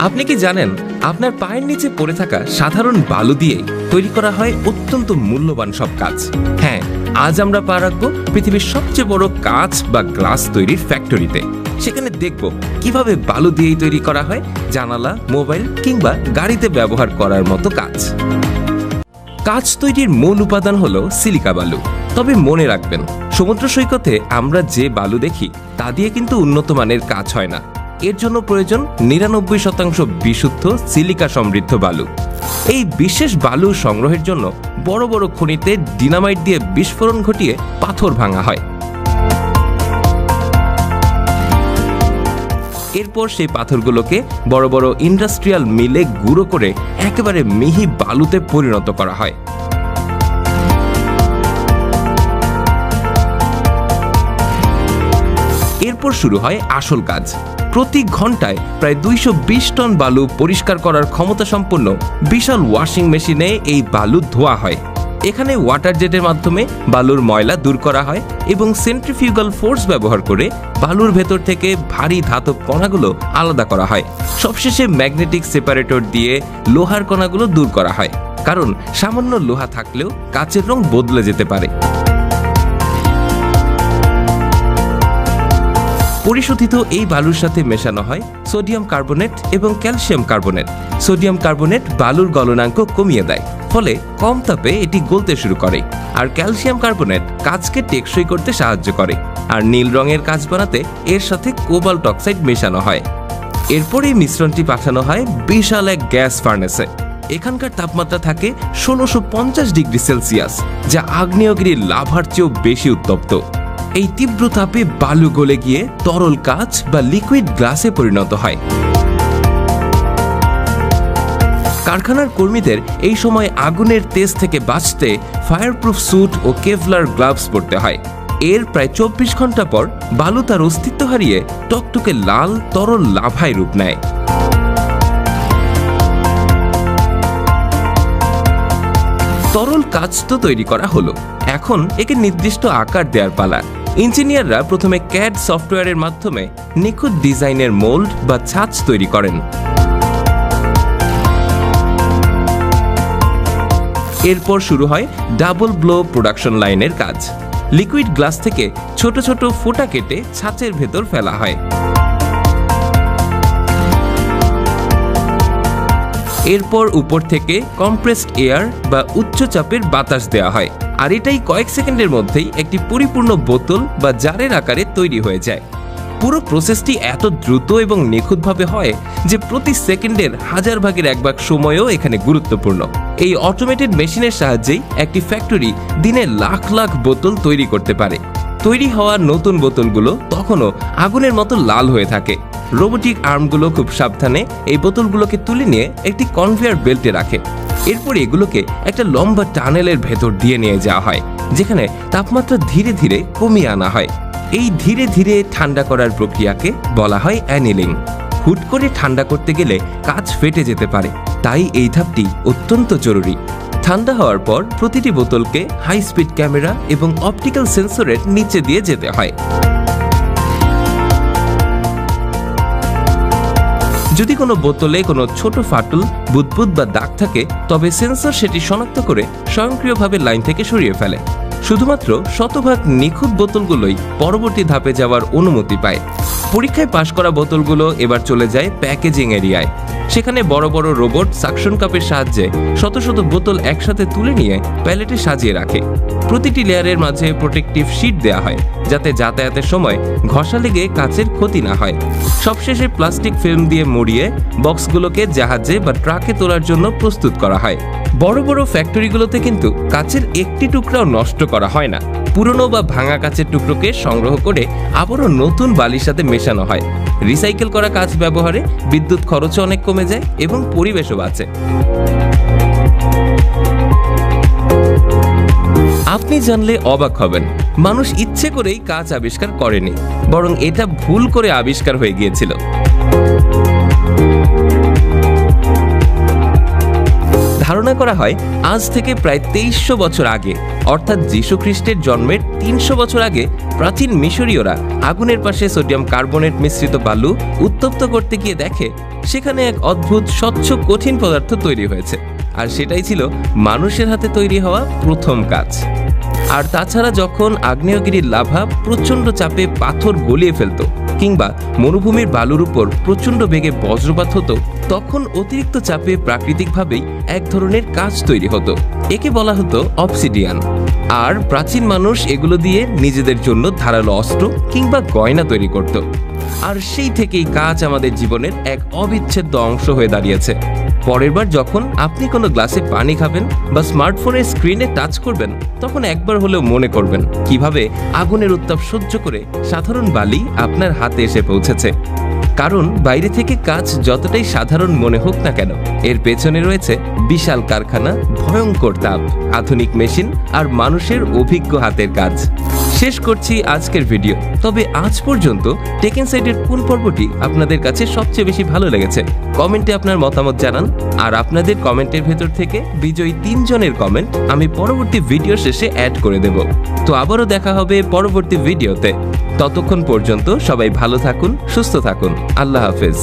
আপনি কি জানেন আপনার পায়ের নিচে পড়ে থাকা সাধারণ বালু দিয়েই তৈরি করা হয় অত্যন্ত মূল্যবান সব কাজ। হ্যাঁ, আজ আমরা পা রাখবো পৃথিবীর সবচেয়ে বড় কাঁচ বা গ্লাস তৈরির ফ্যাক্টরিতে। সেখানে দেখব কিভাবে বালু দিয়েই তৈরি করা হয় জানালা, মোবাইল কিংবা গাড়িতে ব্যবহার করার মতো কাজ। কাঁচ তৈরির মূল উপাদান হলো সিলিকা বালু। তবে মনে রাখবেন, সমুদ্র সৈকতে আমরা যে বালু দেখি তা দিয়ে কিন্তু উন্নত মানের কাজ হয় না। এর জন্য প্রয়োজন 99% বিশুদ্ধ সিলিকা সমৃদ্ধ বালু। এই বিশেষ বালু সংগ্রহের জন্য বড় বড় খনিতে ডিনামাইট দিয়ে বিস্ফোরণ ঘটিয়ে পাথর ভাঙা হয়। এরপর সেই পাথরগুলোকে বড় বড় ইন্ডাস্ট্রিয়াল মিলে গুঁড়ো করে একেবারে মিহি বালুতে পরিণত করা হয়। এরপর শুরু হয় আসল কাজ। প্রতি ঘন্টায় প্রায় 220 টন বালু পরিষ্কার করার ক্ষমতা সম্পন্ন বিশাল ওয়াশিং মেশিনে এই বালু ধোয়া হয়। এখানে ওয়াটার জেটের মাধ্যমে বালুর ময়লা দূর করা হয় এবং সেন্ট্রিফিউগাল ফোর্স ব্যবহার করে বালুর ভেতর থেকে ভারী ধাতব কণাগুলো আলাদা করা হয়। সবশেষে ম্যাগনেটিক সেপারেটর দিয়ে লোহার কণাগুলো দূর করা হয়, কারণ সামান্য লোহা থাকলেও কাচের রং বদলে যেতে পারে। পরিশোধিত এই বালুর সাথে মেশানো হয় সোডিয়াম কার্বনেট এবং ক্যালসিয়াম কার্বনেট। সোডিয়াম কার্বনেট বালুর গলনাঙ্ক কমিয়ে দেয়, ফলে কম তাপে এটি গলতে শুরু করে। আর ক্যালসিয়াম কার্বনেট কাচকে টেকসই করতে সাহায্য করে। আর নীল রঙের কাচ বানাতে এর সাথে কোবাল্ট অক্সাইড মেশানো হয়। এরপর এই মিশ্রণটি পাঠানো হয় বিশাল এক গ্যাস ফার্নেসে। এখানকার তাপমাত্রা থাকে 1650 ডিগ্রি সেলসিয়াস, যা আগ্নেয়গিরির লাভার চেয়েও বেশি উত্তপ্ত। এই তীব্র তাপে বালু গলে গিয়ে তরল কাঁচ বা লিকুইড গ্লাসে পরিণত হয়। কারখানার কর্মীদের এই সময় আগুনের তেজ থেকে বাঁচতে ফায়ারপ্রুফ স্যুট ও কেভলার গ্লাভস পরতে হয়। এর প্রায় 24 ঘন্টা পর বালু তার অস্তিত্ব হারিয়ে টকটকে লাল তরল লাভায় রূপ নেয়। তরল কাঁচ তো তৈরি করা হলো, এখন একে নির্দিষ্ট আকার দেওয়ার পালা। ইঞ্জিনিয়াররা প্রথমে ক্যাড সফটওয়্যারের মাধ্যমে নিখুঁত ডিজাইনের মোল্ড বা ছাঁচ তৈরি করেন। এরপর শুরু হয় ডাবল ব্লো প্রোডাকশন লাইনের কাজ। লিকুইড গ্লাস থেকে ছোট ছোট ফোঁটা কেটে ছাঁচের ভেতর ফেলা হয়। এরপর উপর থেকে কম্প্রেসড এয়ার বা উচ্চ চাপের বাতাস দেওয়া হয়, আর এটাই কয়েক সেকেন্ডের মধ্যেই একটি পরিপূর্ণ বোতল বা জারের আকারে তৈরি হয়ে যায়। পুরো প্রসেসটি এত দ্রুত এবং নিখুঁতভাবে হয় যে প্রতি সেকেন্ডের 1000 ভাগের 1 ভাগ সময়ও এখানে গুরুত্বপূর্ণ। এই অটোমেটেড মেশিনের সাহায্যেই একটি ফ্যাক্টরি দিনে লাখ লাখ বোতল তৈরি করতে পারে। তৈরি হওয়া নতুন বোতলগুলো তখনও আগুনের মতো লাল হয়ে থাকে। রোবোটিক আর্মগুলো খুব সাবধানে এই বোতলগুলোকে তুলে নিয়ে একটি কনভেয়ার বেল্টে রাখে। এরপর এগুলোকে একটা লম্বা টানেলের ভেতর দিয়ে নিয়ে যাওয়া হয়, যেখানে তাপমাত্রা ধীরে ধীরে কমিয়ে আনা হয়। এই ধীরে ধীরে ঠান্ডা করার প্রক্রিয়াকে বলা হয় অ্যানিলিং। হুট করে ঠান্ডা করতে গেলে কাঁচ ফেটে যেতে পারে, তাই এই ধাপটি অত্যন্ত জরুরি। ঠান্ডা হওয়ার পর প্রতিটি বোতলকে হাই স্পিড ক্যামেরা এবং অপটিক্যাল সেন্সরের নিচে দিয়ে যেতে হয়। যদি কোনো বোতলে কোনো ছোট ফাটল, বুদবুদ বা দাগ থাকে, তবে সেন্সর সেটি শনাক্ত করে স্বয়ংক্রিয়ভাবে লাইন থেকে সরিয়ে ফেলে। শুধুমাত্র শতভাগ নিখুঁত বোতলগুলোই পরবর্তী ধাপে যাওয়ার অনুমতি পায়। পরীক্ষায় পাশ করা বোতলগুলো এবার চলে যায় প্যাকেজিং এরিয়ায়। সেখানে বড় বড় রোবট সাকশন কাপের সাহায্যে শত শত বোতল একসাথে তুলে নিয়ে প্যালেটে সাজিয়ে রাখে। প্রতিটি লেয়ারের মাঝে প্রোটেক্টিভ শীট দেওয়া হয়, যাতে যাতায়াতের সময় ঘষা লেগে কাচের ক্ষতি না হয়। সবশেষে প্লাস্টিক ফিল্ম দিয়ে মুড়িয়ে বক্সগুলোকে জাহাজে বা ট্রাকে তোলার জন্য প্রস্তুত করা হয়। বড় বড় ফ্যাক্টরিগুলোতে কিন্তু কাচের একটি টুকরাও নষ্ট করা হয় না। পুরনো বা ভাঙা কাচের টুকরোকে সংগ্রহ করে আবারও নতুন বালির সাথে মেশানো হয়। রিসাইকেল করা কাচ ব্যবহারে বিদ্যুৎ খরচও অনেক কমে যায় এবং পরিবেশও বাঁচে। আপনি জানলে অবাক হবেন, মানুষ ইচ্ছে করেই কাচ আবিষ্কার করেনি, বরং এটা ভুল করে আবিষ্কার হয়ে গিয়েছিল। ধারণা করা হয় আজ থেকে প্রায় 2300 বছর আগে, অর্থাৎ যীশু খ্রিস্টের জন্মের 300 বছর আগে প্রাচীন মিশরীয়রা আগুনের পাশে সোডিয়াম কার্বনেট মিশ্রিত বালু উত্তপ্ত করতে গিয়ে দেখে সেখানে এক অদ্ভুত স্বচ্ছ কঠিন পদার্থ তৈরি হয়েছে, আর সেটাই ছিল মানুষের হাতে তৈরি হওয়া প্রথম কাজ। আর তাছাড়া যখন আগ্নেয়গিরির লাভা প্রচণ্ড চাপে পাথর গলিয়ে ফেলত, কিংবা মরুভূমির বালুর উপর প্রচণ্ড বেগে বজ্রপাত হতো, তখন অতিরিক্ত চাপে প্রাকৃতিকভাবেই এক ধরনের কাঁচ তৈরি হতো। একে বলা হতো অবসিডিয়ান। আর প্রাচীন মানুষ এগুলো দিয়ে নিজেদের জন্য ধারালো অস্ত্র কিংবা গয়না তৈরি করত। আর সেই থেকেই কাঁচ আমাদের জীবনের এক অবিচ্ছেদ্য অংশ হয়ে দাঁড়িয়েছে। পরের বার যখন আপনি কোনো গ্লাসে পানি খাবেন বা স্মার্টফোনের স্ক্রিনে টাচ করবেন, তখন একবার হলেও মনে করবেন কিভাবে আগুনের উত্তাপ সহ্য করে সাধারণ বালি আপনার হাতে এসে পৌঁছেছে। কারণ বাইরে থেকে কাজ যতটাই সাধারণ মনে হোক না কেন, এর পেছনে রয়েছে বিশাল কারখানা, ভয়ঙ্কর তাপ, আধুনিক মেশিন আর মানুষের অভিজ্ঞ হাতের কাজ। শেষ করছি আজকের ভিডিও। তবে আজ পর্যন্ত টেক ইনসাইটের কোন পর্বটি আপনাদের কাছে সবচেয়ে বেশি ভালো লেগেছে কমেন্টে আপনার মতামত জানান। আর আপনাদের কমেন্টের ভেতর থেকে বিজয়ী 3 জনের কমেন্ট আমি পরবর্তী ভিডিও শেষে অ্যাড করে দেব। তো আবারও দেখা হবে পরবর্তী ভিডিওতে। ততক্ষণ পর্যন্ত সবাই ভালো থাকুন, সুস্থ থাকুন। আল্লাহ হাফেজ।